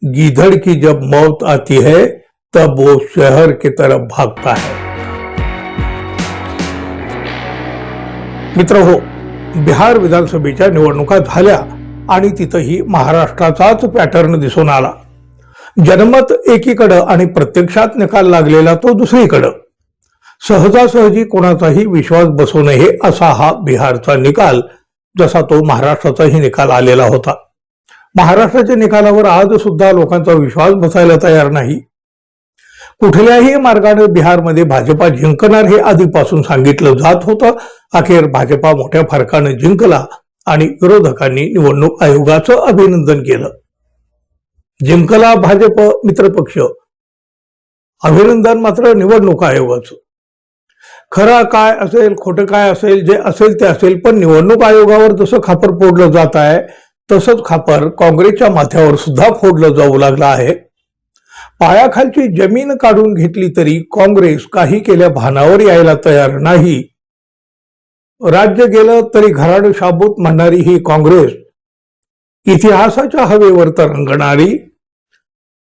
गीदड़ की जब मौत आती है तब वो शहर की तरफ भागता है। मित्र हो, बिहार विधानसभेच्या निवडणुका झाल्या आणि तिथंही महाराष्ट्राचाच पॅटर्न दिसून आला। जनमत एकीकडे आणि प्रत्यक्षात निकाल लागलेला तो दुसरीकडे। सहजासहजी कोणाचाही विश्वास बसू नये असा हा बिहारचा निकाल, जसा तो महाराष्ट्राचाही निकाल आलेला होता। महाराष्ट्राच्या निकालावर आज सुद्धा लोकांचा विश्वास बसायला तयार नाही। कुठल्याही मार्गाने बिहारमध्ये भाजपा जिंकणार हे आधीपासून सांगितलं जात होतं। अखेर भाजपा मोठ्या फरकाने जिंकला आणि विरोधकांनी निवडणूक आयोगाचं अभिनंदन केलं। जिंकला भाजप मित्रपक्ष, अभिनंदन मात्र निवडणूक आयोगाचं। खरं काय असेल खोटं काय असेल, जे असेल ते असेल, पण निवडणूक आयोगावर जसं खापर फोडलं जात आहे तसंच खापर काँग्रेसच्या माथ्यावर सुद्धा फोडलं जाऊ लागलं आहे। पायाखालची जमीन काढून घेतली तरी काँग्रेस काही केल्या भानावर यायला तयार नाही। राज्य गेलं तरी घराणं शाबूत म्हणणारी ही काँग्रेस, इतिहासाच्या हवेवर तरंगणारी।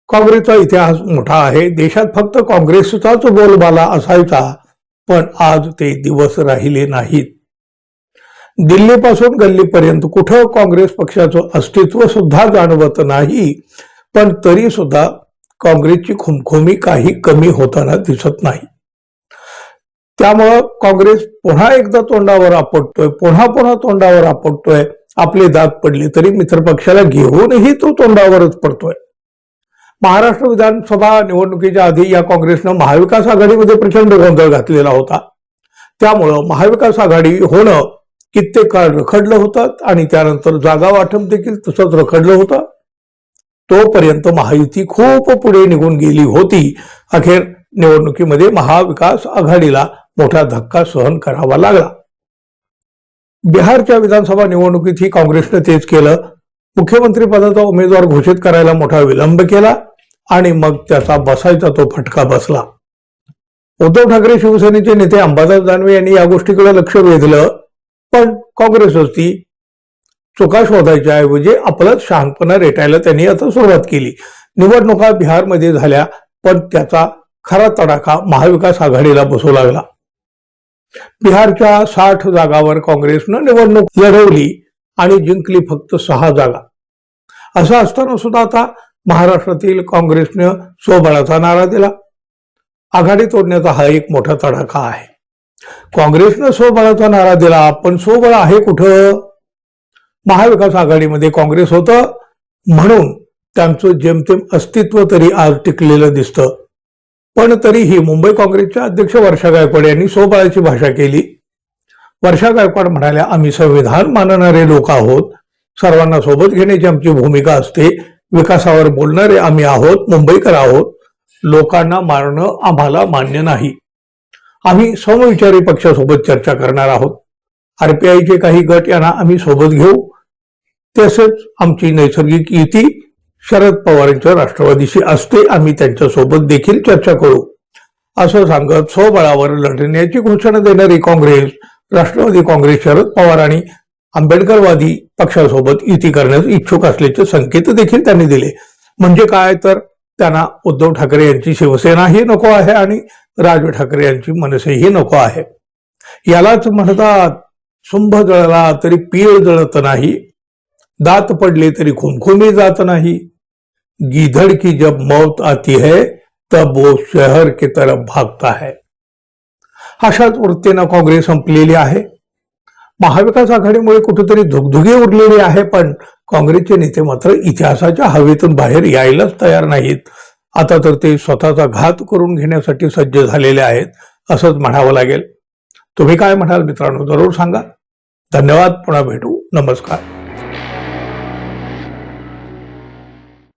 काँग्रेसचा इतिहास मोठा आहे। देशात फक्त काँग्रेसचाच बोलबाला असायचा, पण आज ते दिवस राहिले नाहीत। दिल्लीपासून गल्लीपर्यंत कुठं काँग्रेस पक्षाचं अस्तित्व सुद्धा जाणवत नाही, पण तरी सुद्धा काँग्रेसची खुमखुमी काही कमी होताना दिसत नाही। त्यामुळं काँग्रेस पुन्हा एकदा तोंडावर आपटतोय, पुन्हा तोंडावर आपटतोय। आपले दात पडले तरी मित्रपक्षाला घेऊनही तो तोंडावरच पडतोय। महाराष्ट्र विधानसभा निवडणुकीच्या आधी या काँग्रेसनं महाविकास आघाडीमध्ये प्रचंड गोंधळ घातलेला होता। त्यामुळं महाविकास आघाडी होणं कित्येक काळ रखडलं होतं आणि त्यानंतर जागा वाटप देखील तसंच रखडलं होतं। तोपर्यंत महायुती खूप पुढे निघून गेली होती। अखेर निवडणुकीमध्ये महाविकास आघाडीला मोठा धक्का सहन करावा लागला। बिहारच्या विधानसभा निवडणुकीतही काँग्रेसने तेच केलं। मुख्यमंत्री पदाचा उमेदवार घोषित करायला मोठा विलंब केला आणि मग त्याचा बसायचा तो फटका बसला। उद्धव ठाकरे शिवसेनेचे नेते अंबादास दानवे यांनी या गोष्टीकडे लक्ष वेधलं, पण काँग्रेस होती चुका शोधायच्या ऐवजी आपलंच शहाणपणा रेटायला त्यांनी आता सुरुवात केली। निवडणुका बिहारमध्ये झाल्या, पण त्याचा खरा तडाखा महाविकास आघाडीला बसू लागला। बिहारच्या 60 जागावर काँग्रेसनं निवडणूक लढवली आणि जिंकली फक्त 6 जागा। असं असताना सुद्धा आता महाराष्ट्रातील काँग्रेसनं स्वबळाचा नारा दिला। आघाडी तोडण्याचा हा एक मोठा तडाखा आहे। काँग्रेसनं स्वबळाचा नारा दिला, पण स्वबळ आहे कुठं? महाविकास आघाडीमध्ये काँग्रेस होतं म्हणून त्यांचं जेमतेम अस्तित्व तरी आज टिकलेलं दिसतं। पण तरीही मुंबई काँग्रेसच्या अध्यक्ष वर्षा गायकवाड यांनी स्वबळाची भाषा केली। वर्षा गायकवाड म्हणाल्या, आम्ही संविधान मानणारे लोक आहोत, सर्वांना सोबत घेण्याची आमची भूमिका असते, विकासावर बोलणारे आम्ही आहोत, मुंबईकर आहोत, लोकांना मारणं आम्हाला मान्य नाही। आम्ही समविचारी पक्षासोबत चर्चा करणार आहोत। आरपीआयचे काही गट यांना आम्ही सोबत घेऊ, तसेच आमची नैसर्गिक युती शरद पवारांच्या राष्ट्रवादीशी असते, आम्ही त्यांच्या सोबत देखील चर्चा करू, असं सांगत स्वबळावर लढण्याची घोषणा देणारी काँग्रेस, राष्ट्रवादी काँग्रेस शरद पवार आणि आंबेडकरवादी पक्षासोबत युती करण्यास इच्छुक असल्याचे संकेत देखील त्यांनी दिले। म्हणजे काय तर त्यांना उद्धव ठाकरे यांची शिवसेनाही नको आहे आणि राज ठाकरे यांची मनसेही नको आहे। यालाच म्हणतात, शुंभ जळला तरी पीळ जळत नाही, दात पडले तरी खुमखुमी जात नाही। गीदड़ की जब मौत आती है तब वो शहर की तरफ भागता है। अशाच वृत्तीनं काँग्रेस संपलेली आहे। महाविकास आघाडीमुळे कुठेतरी धुगधुगी उरलेली आहे, पण काँग्रेसचे नेते मात्र इतिहासाच्या हवेतून बाहेर यायलाच तयार नाहीत। आता तर ते स्वतःचा घात करून घेण्यासाठी सज्ज झालेले आहेत, असंच म्हणावं लागेल। तुम्ही काय म्हणाल मित्रांनो, जरूर सांगा। धन्यवाद, पुन्हा भेटू, नमस्कार।